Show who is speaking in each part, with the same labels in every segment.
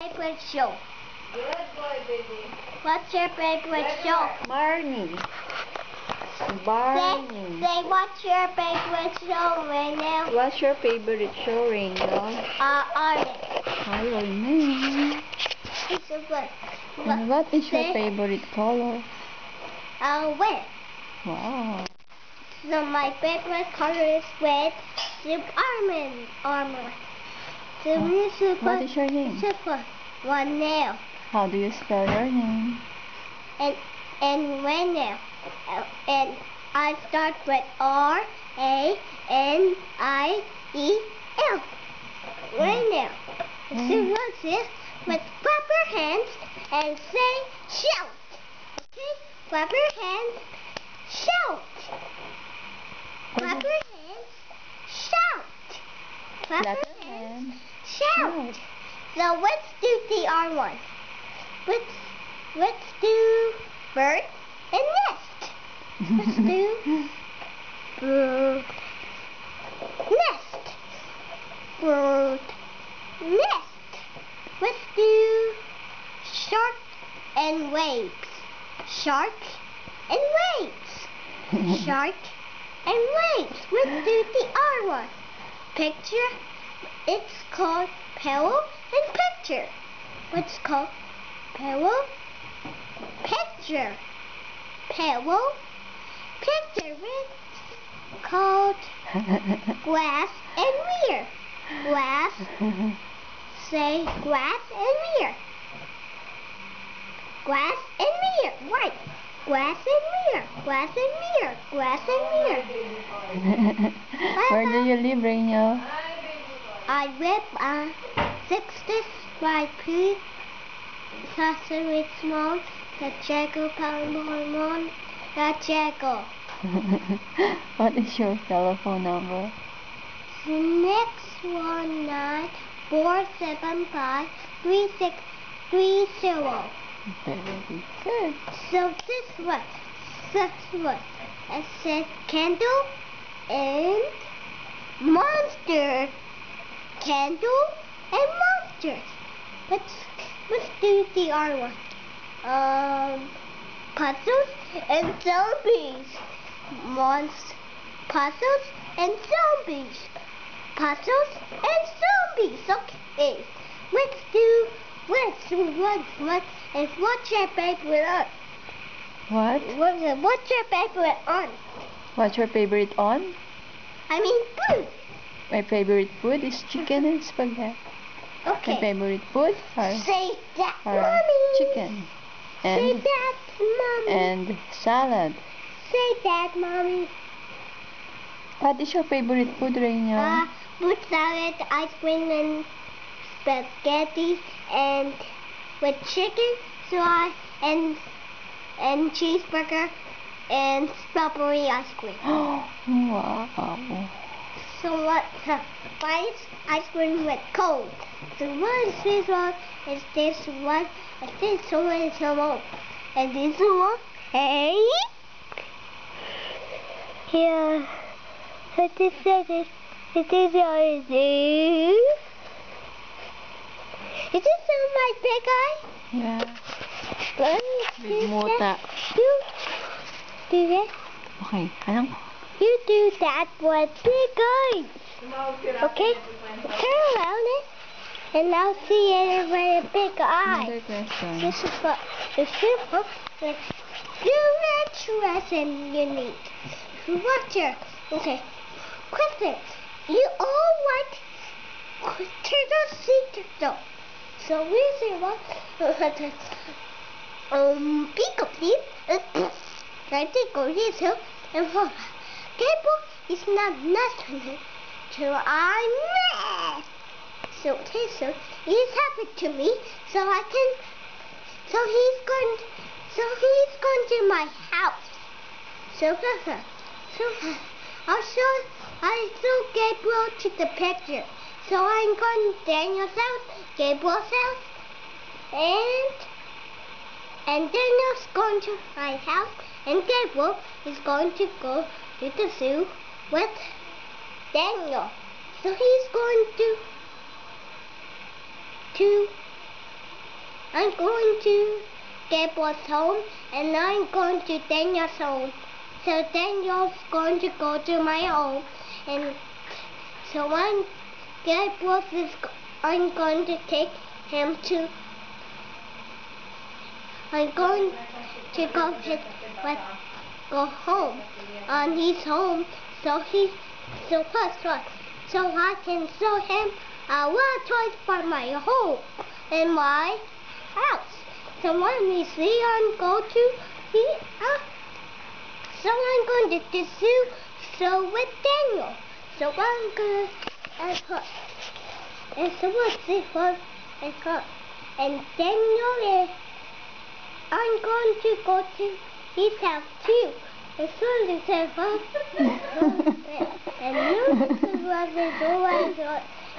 Speaker 1: Favorite show?
Speaker 2: Good boy, baby.
Speaker 1: What's your favorite show?
Speaker 2: Barney. Barney.
Speaker 1: Say what's your favorite show right now?
Speaker 2: What's your favorite show, Rainbow?
Speaker 1: Artist.
Speaker 2: Iron Man.
Speaker 1: It's a good.
Speaker 2: And what is your favorite color?
Speaker 1: Red.
Speaker 2: Wow.
Speaker 1: So my favorite color is red. Superman armor.
Speaker 2: What is your name?
Speaker 1: Super. One nail.
Speaker 2: How do you spell your name?
Speaker 1: And one nail. And I start with R-A-N-I-E-L. One nail. So what's this? With clap your hands and say shout. Okay? Clap your hands. Shout. Clap your hands. Shout. Clap your hands. Shout. So let's do the R1. Let's do bird and nest. Let's do bird, nest. Bird, nest. Let's do shark and waves. Shark and waves. Shark and waves. Let's do the R1. Picture. It's called Pillow and Picture. What's called Pillow? Picture. Pillow. Picture. It's called glass and mirror. Glass. Say glass and mirror. Glass and mirror. Right. Glass and mirror. Glass and mirror. Glass and mirror.
Speaker 2: Where do you live, Rainbow?
Speaker 1: I live on 65 P. Sesame Small, the Jago Palmon, the Jago.
Speaker 2: What is your telephone number?
Speaker 1: 619-475-3630.
Speaker 2: Very good.
Speaker 1: So this was. I said candle and monster. Candle and monsters. Let's do the R1. Puzzles and zombies. Puzzles and zombies. Puzzles and zombies. Okay. What's your favorite on?
Speaker 2: What?
Speaker 1: What's your favorite on?
Speaker 2: What's your favorite on?
Speaker 1: I mean food.
Speaker 2: My favorite food is chicken and spaghetti.
Speaker 1: Okay.
Speaker 2: My favorite food
Speaker 1: Say that,
Speaker 2: are
Speaker 1: Mommy.
Speaker 2: chicken
Speaker 1: Say
Speaker 2: and
Speaker 1: that, Mommy.
Speaker 2: and salad.
Speaker 1: Say that, Mommy.
Speaker 2: What is your favorite food, Rainbow?
Speaker 1: Fruit salad, ice cream, and spaghetti, and with chicken, and cheeseburger, and strawberry ice cream.
Speaker 2: Wow.
Speaker 1: So ice cream with cold. So what is this one? Is this one? Is this one? Is this one? And this one? Hey. Here. It is yours. Is this my big eye?
Speaker 2: Yeah.
Speaker 1: Let me
Speaker 2: Big
Speaker 1: do
Speaker 2: mota.
Speaker 1: that. Do that.
Speaker 2: Okay, anong?
Speaker 1: You do that with big eyes. Okay? Turn around it. And I'll see it with a big eye.
Speaker 2: Another question.
Speaker 1: This is what the simple lesson you need. Watcher. Okay. Question. You all want turtle seat though. So we say what? Pick up this. I think this too. And for cable is not nothing to I mess. So he's happy to me. So he's going to my house. So I saw Gabriel to the picture. So I'm going to Daniel's house, Gabriel's house, and Daniel's going to my house, and Gabriel is going to go to the zoo with Daniel. So he's going to I'm going to Gabriel's home, and I'm going to Daniel's home. So Daniel's going to go to my home, and so I'm going to take him to. I'm going to go home. And he's home, so I can show him a lot of toys for my home and my house. So when we see I'm going to so I'm going to the zoo with Daniel. So I'm going to and so what's this one? And Daniel is I'm going to go to his house too. And so they said, and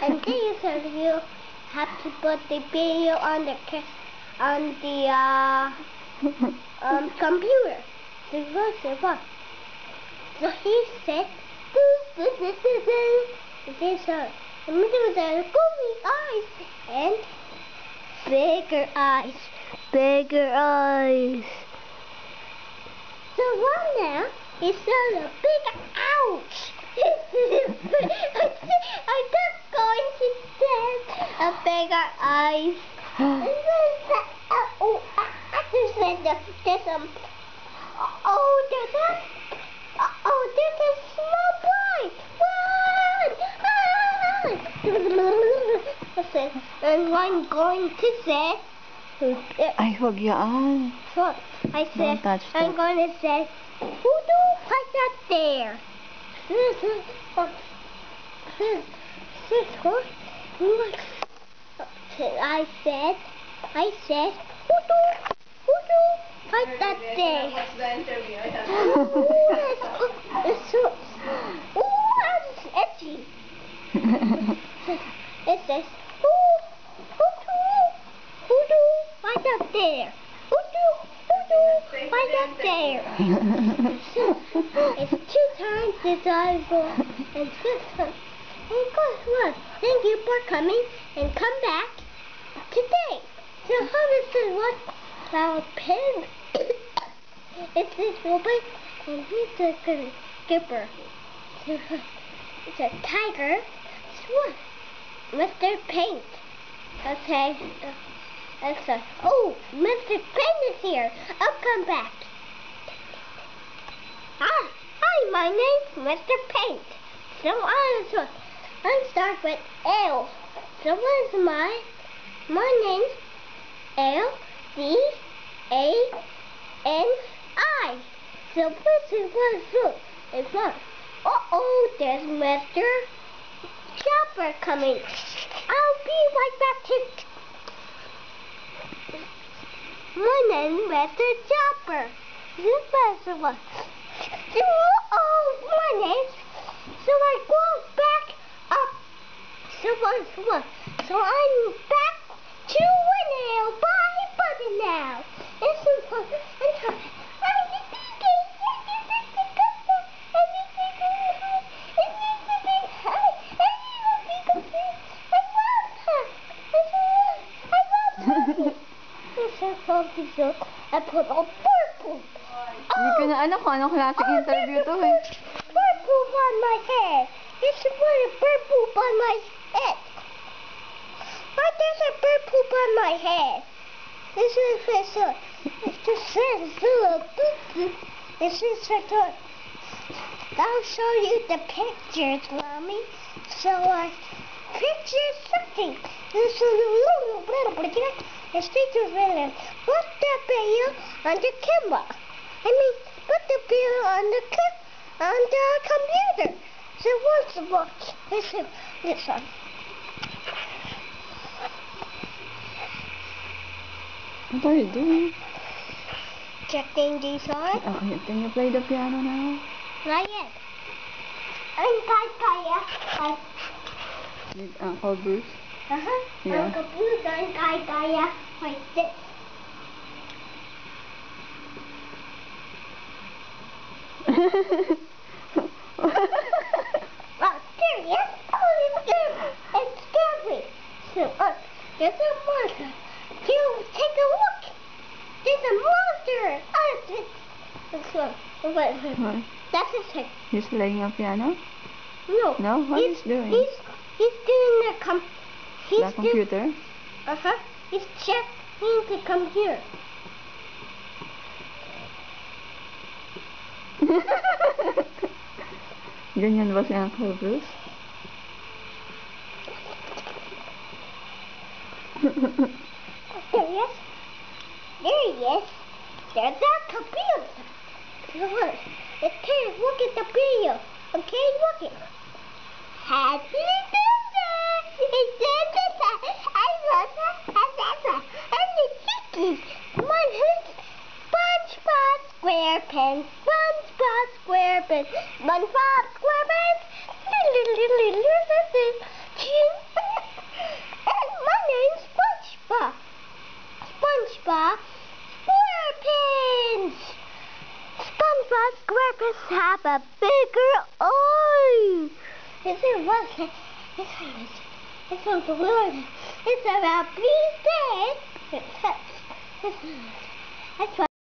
Speaker 1: and they said you have to put the video on the computer. So he said, this the goofy eyes and bigger eyes. So one now is a big ouch. I just going to say a bigger eyes. And then there's a small boy. Run! And I'm going to say.
Speaker 2: Ay, huwag yan.
Speaker 1: So I said, I'm going to say, who do put that there? I said, who do put that there? That's edgy. It says, who do what's up there? What's up there? It's 2 times the size and 6 times. And guess what? Thank you for coming and come back today. So how is this what our pig? It's this robot and he's a skipper. It's a tiger. It's what? Mr. Paint. Okay. Oh, Mr. Paint is here. I'll come back. Hi, my name's Mr. Paint. So I'm start with L. So what is my name's L-D-A-N-I. So what's it's not. Uh-oh, there's Mr. Chopper coming. I'll be right back to. My name's Mr. Chopper. This is what. Oh, my name. So I go back up. So what? So I'm back to now. Bye, buddy now. It's I put on purple.
Speaker 2: Hindi ko na alam kung anong klaseng interview to eh.
Speaker 1: Purple on my head. It's a purple on my head. Why there's a purple on my head? This is I'll show you the pictures, Mommy. So picture something. It's pictures really. Put the video on the camera. Put the video on the computer. So watch. Listen.
Speaker 2: What are you doing?
Speaker 1: Checking these on.
Speaker 2: Okay, can you play the piano now?
Speaker 1: Not yet. I'm Kaya.
Speaker 2: With Uncle Bruce? Yeah.
Speaker 1: Uncle Bruce and Kaya. Like this. Well, serious? Oh, it's scary. So, there's a monster. Two take a look. There's a monster. This one. Wait.
Speaker 2: What?
Speaker 1: That's his head.
Speaker 2: He's playing a piano?
Speaker 1: No.
Speaker 2: No? What he's doing?
Speaker 1: He's doing the
Speaker 2: computer?
Speaker 1: He's checking the computer.
Speaker 2: Ganyan ba si Uncle Bruce?
Speaker 1: There he is. There he is. There's that computer. Look. Look at the video. Okay, look it. Happy birthday! It's and the chickies. One who's SpongeBob SquarePants. SpongeBob SquarePants. SpongeBob SquarePants. And my name's SpongeBob. SpongeBob SquarePants. SpongeBob SquarePants have a bigger eye. It's about being big. That's why.